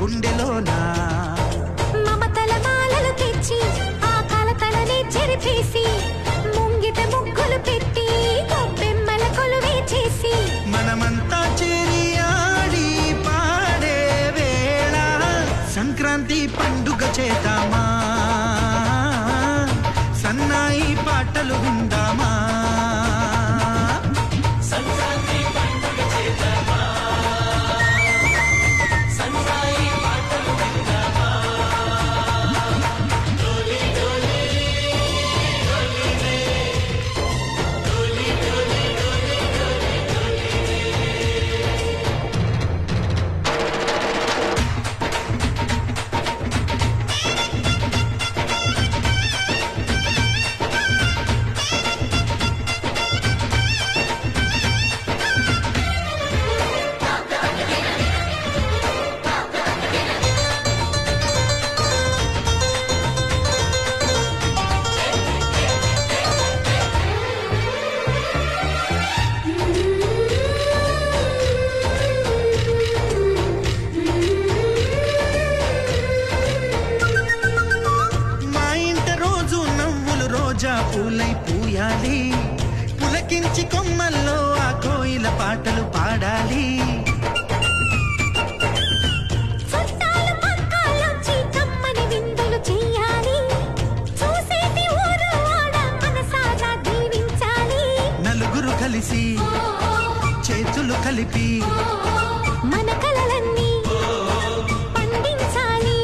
గుండెలోనా మమతల మాలలు తెచ్చి ఆ కలతలనే చెరిపేసి ముంగిట ముగ్గులు పెట్టి గొబ్బెమ్మల కొలువే చేసి మనమంతా చేరి ఆడి పాడే వేళ సంక్రాంతి పండుగ చేద్దామా సన్నాయి పాటలు విందామా పూలై పూయాలి పులకించి కొమ్మల్లో ఆ కోయిల పాటలు పాడాలి నలుగురు కలిసి చేతులు కలిపి మన కలలన్నీ పండించాలి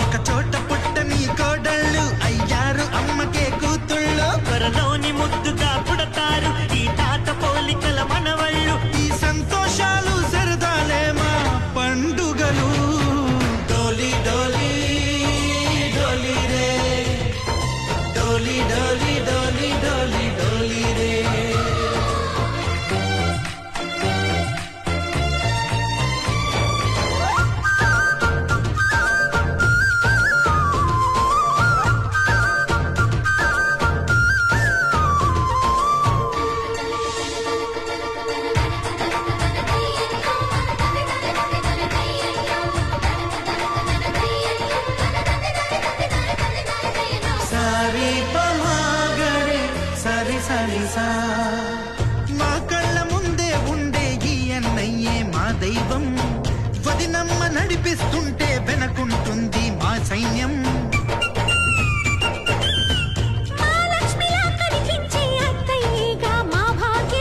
ఒక చోట పుట్టని కోడళ్ళు అయ్యారు అమ్మకే కూతుళ్ళు త్వరలోని ముద్దుగా పుడతారు ఈ తాత పోలికల మనవళ్ళు ఈ సంతోషాలు సరదాలే మా పండుగలు డోలి డోలి డోలి రే డోలి డోలి డోలి డోలి డోలి రే మా కళ్ళ ముందే ఉండే ఈ అన్నయ్యే మా దైవం వదినమ్మ నడిపిస్తుంటే